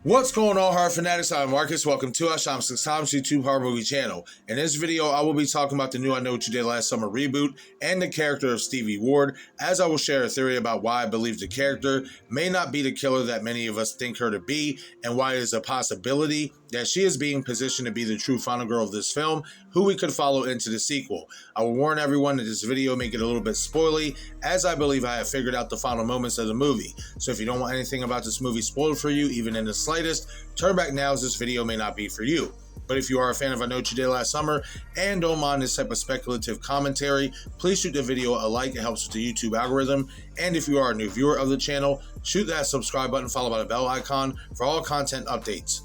What's going on, horror fanatics? I'm Marcus. Welcome to our Sham 6 Times YouTube horror movie channel. In this video, I will be talking about the new I Know What You Did Last Summer reboot and the character of Stevie Ward, as I will share a theory about why I believe the character may not be the killer that many of us think her to be, and why it is a possibility that she is being positioned to be the true final girl of this film, who we could follow into the sequel. I will warn everyone that this video may get a little bit spoily, as I believe I have figured out the final moments of the movie. So if you don't want anything about this movie spoiled for you, even in the slightest, turn back now, as this video may not be for you. But if you are a fan of I Know What You Did Last Summer and don't mind this type of speculative commentary, please shoot the video a like. It helps with the YouTube algorithm. And if you are a new viewer of the channel, shoot that subscribe button followed by the bell icon for all content updates.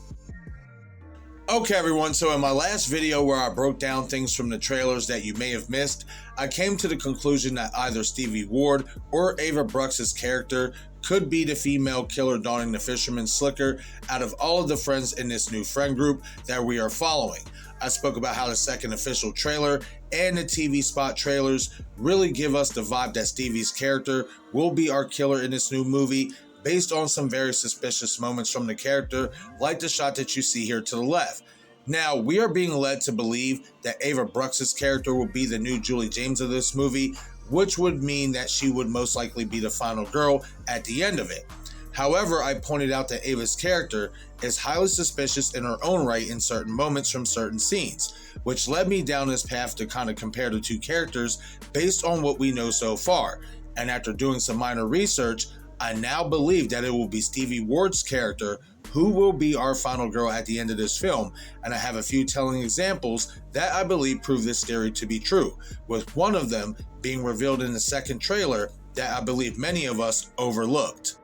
Okay everyone, so in my last video where I broke down things from the trailers that you may have missed, I came to the conclusion that either Stevie Ward or Ava Brux's character could be the female killer donning the fisherman's slicker out of all of the friends in this new friend group that we are following. I spoke about how the second official trailer and the TV spot trailers really give us the vibe that Stevie's character will be our killer in this new movie, based on some very suspicious moments from the character, like the shot that you see here to the left. Now, we are being led to believe that Ava Brux's character will be the new Julie James of this movie, which would mean that she would most likely be the final girl at the end of it. However, I pointed out that Ava's character is highly suspicious in her own right in certain moments from certain scenes, which led me down this path to kind of compare the two characters based on what we know so far. And after doing some minor research, I now believe that it will be Stevie Ward's character who will be our final girl at the end of this film, and I have a few telling examples that I believe prove this theory to be true, with one of them being revealed in the second trailer that I believe many of us overlooked.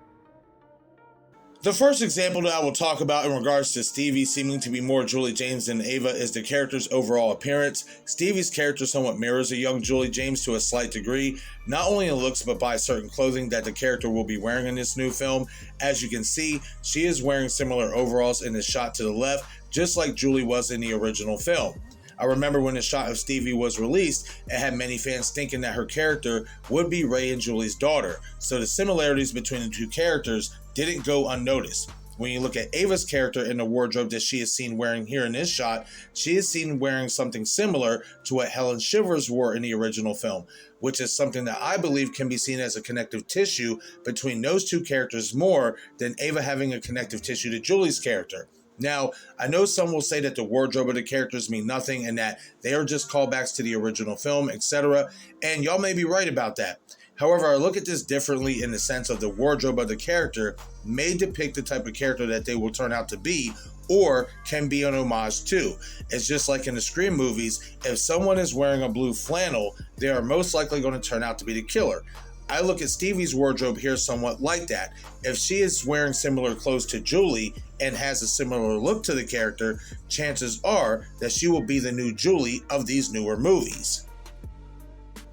The first example that I will talk about in regards to Stevie seeming to be more Julie James than Ava is the character's overall appearance. Stevie's character somewhat mirrors a young Julie James to a slight degree, not only in looks but by certain clothing that the character will be wearing in this new film. As you can see, she is wearing similar overalls in the shot to the left, just like Julie was in the original film. I remember when the shot of Stevie was released, it had many fans thinking that her character would be Ray and Julie's daughter, so the similarities between the two characters didn't go unnoticed. When you look at Ava's character in the wardrobe that she is seen wearing here in this shot, she is seen wearing something similar to what Helen Shivers wore in the original film, which is something that I believe can be seen as a connective tissue between those two characters more than Ava having a connective tissue to Julie's character. Now, I know some will say that the wardrobe of the characters mean nothing and that they are just callbacks to the original film, etc., and y'all may be right about that. However, I look at this differently in the sense of the wardrobe of the character may depict the type of character that they will turn out to be, or can be an homage to. It's just like in the Scream movies, if someone is wearing a blue flannel, they are most likely going to turn out to be the killer. I look at Stevie's wardrobe here somewhat like that. If she is wearing similar clothes to Julie and has a similar look to the character, chances are that she will be the new Julie of these newer movies.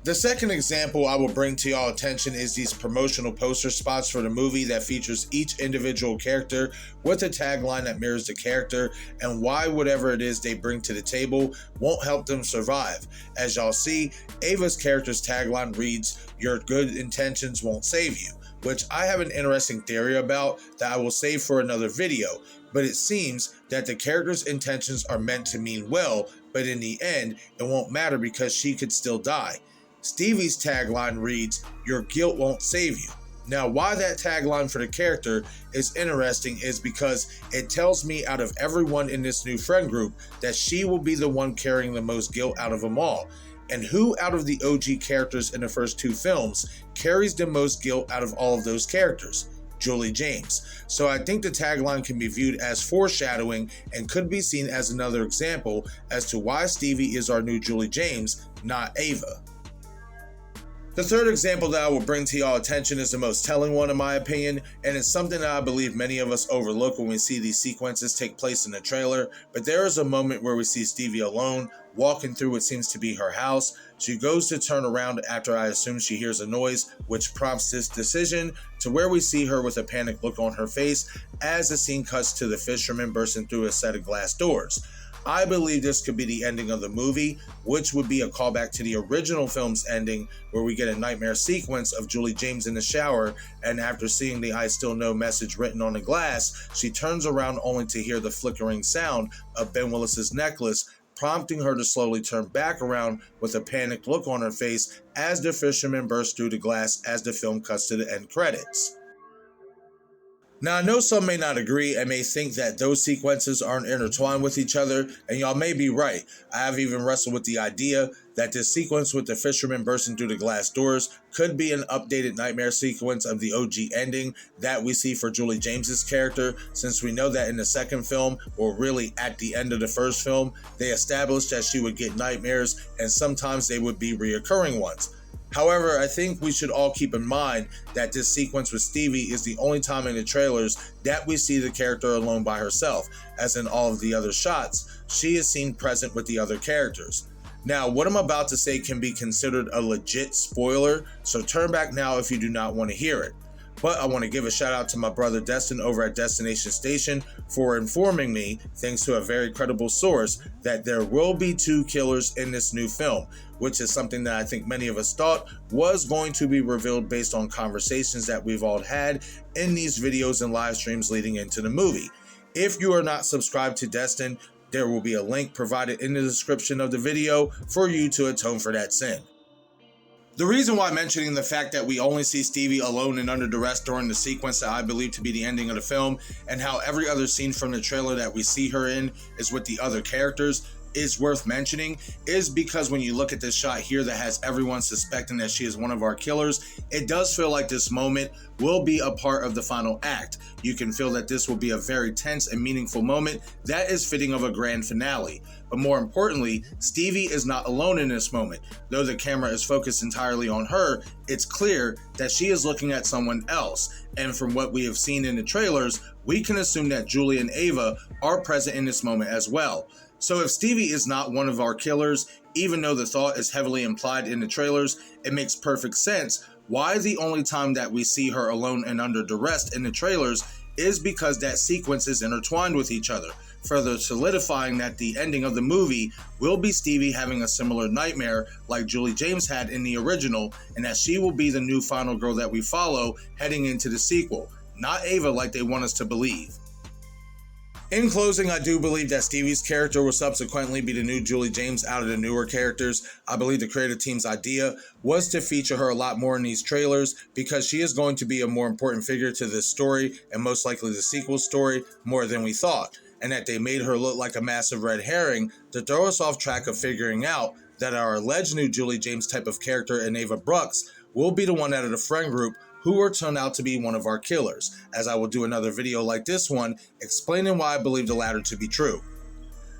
The second example I will bring to y'all attention is these promotional poster spots for the movie that features each individual character with a tagline that mirrors the character and why whatever it is they bring to the table won't help them survive. As y'all see, Ava's character's tagline reads, "Your good intentions won't save you," which I have an interesting theory about that I will save for another video, but it seems that the character's intentions are meant to mean well, but in the end, it won't matter because she could still die. Stevie's tagline reads, "Your guilt won't save you." Now, why that tagline for the character is interesting is because it tells me out of everyone in this new friend group that she will be the one carrying the most guilt out of them all. And who out of the OG characters in the first two films carries the most guilt out of all of those characters? Julie James. So I think the tagline can be viewed as foreshadowing and could be seen as another example as to why Stevie is our new Julie James, not Ava. The third example that I will bring to y'all attention is the most telling one in my opinion, and it's something that I believe many of us overlook when we see these sequences take place in the trailer, but there is a moment where we see Stevie alone, walking through what seems to be her house. She goes to turn around after I assume she hears a noise, which prompts this decision, to where we see her with a panicked look on her face as the scene cuts to the fisherman bursting through a set of glass doors. I believe this could be the ending of the movie, which would be a callback to the original film's ending, where we get a nightmare sequence of Julie James in the shower, and after seeing the "I still know" message written on the glass, she turns around only to hear the flickering sound of Ben Willis's necklace, prompting her to slowly turn back around with a panicked look on her face as the fisherman bursts through the glass as the film cuts to the end credits. Now, I know some may not agree and may think that those sequences aren't intertwined with each other, and y'all may be right. I have even wrestled with the idea that this sequence with the fisherman bursting through the glass doors could be an updated nightmare sequence of the OG ending that we see for Julie James's character, since we know that in the second film, or really at the end of the first film, they established that she would get nightmares, and sometimes they would be reoccurring ones. However, I think we should all keep in mind that this sequence with Stevie is the only time in the trailers that we see the character alone by herself, as in all of the other shots, she is seen present with the other characters. Now, what I'm about to say can be considered a legit spoiler, so turn back now if you do not want to hear it. But I want to give a shout out to my brother Destin over at Destination Station for informing me, thanks to a very credible source, that there will be 2 killers in this new film, which is something that I think many of us thought was going to be revealed based on conversations that we've all had in these videos and live streams leading into the movie. If you are not subscribed to Destin, there will be a link provided in the description of the video for you to atone for that sin. The reason why I'm mentioning the fact that we only see Stevie alone and under duress during the sequence that I believe to be the ending of the film, and how every other scene from the trailer that we see her in is with the other characters, is worth mentioning, is because when you look at this shot here that has everyone suspecting that she is one of our killers, it does feel like this moment will be a part of the final act. You can feel that this will be a very tense and meaningful moment that is fitting of a grand finale. But more importantly, Stevie is not alone in this moment. Though the camera is focused entirely on her, it's clear that she is looking at someone else. And from what we have seen in the trailers, we can assume that Julie and Ava are present in this moment as well. So if Stevie is not one of our killers, even though the thought is heavily implied in the trailers, it makes perfect sense why the only time that we see her alone and under duress in the trailers is because that sequence is intertwined with each other, further solidifying that the ending of the movie will be Stevie having a similar nightmare like Julie James had in the original, and that she will be the new final girl that we follow heading into the sequel, not Ava like they want us to believe. In closing, I do believe that Stevie's character will subsequently be the new Julie James out of the newer characters. I believe the creative team's idea was to feature her a lot more in these trailers because she is going to be a more important figure to this story, and most likely the sequel story, more than we thought, and that they made her look like a massive red herring to throw us off track of figuring out that our alleged new Julie James type of character in Ava Brooks will be the one out of the friend group who will turn out to be one of our killers, as I will do another video like this one explaining why I believe the latter to be true.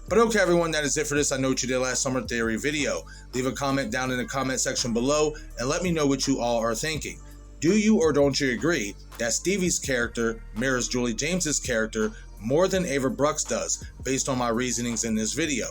But okay everyone, that is it for this I Know What You Did Last Summer theory video. Leave a comment down in the comment section below and let me know what you all are thinking. Do you or don't you agree that Stevie's character mirrors Julie James's character more than Ava Brooks does, based on my reasonings in this video?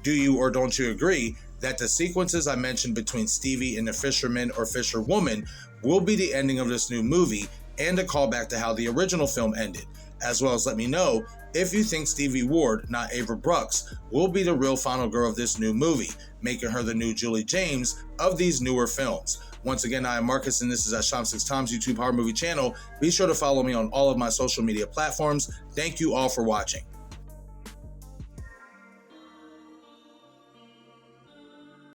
Do you or don't you agree that the sequences I mentioned between Stevie and the fisherman or fisherwoman will be the ending of this new movie and a callback to how the original film ended? As well as let me know if you think Stevie Ward, not Ava Brooks, will be the real final girl of this new movie, making her the new Julie James of these newer films. Once again, I am Marcus and this is Sham6Times YouTube Horror Movie channel. Be sure to follow me on all of my social media platforms. Thank you all for watching.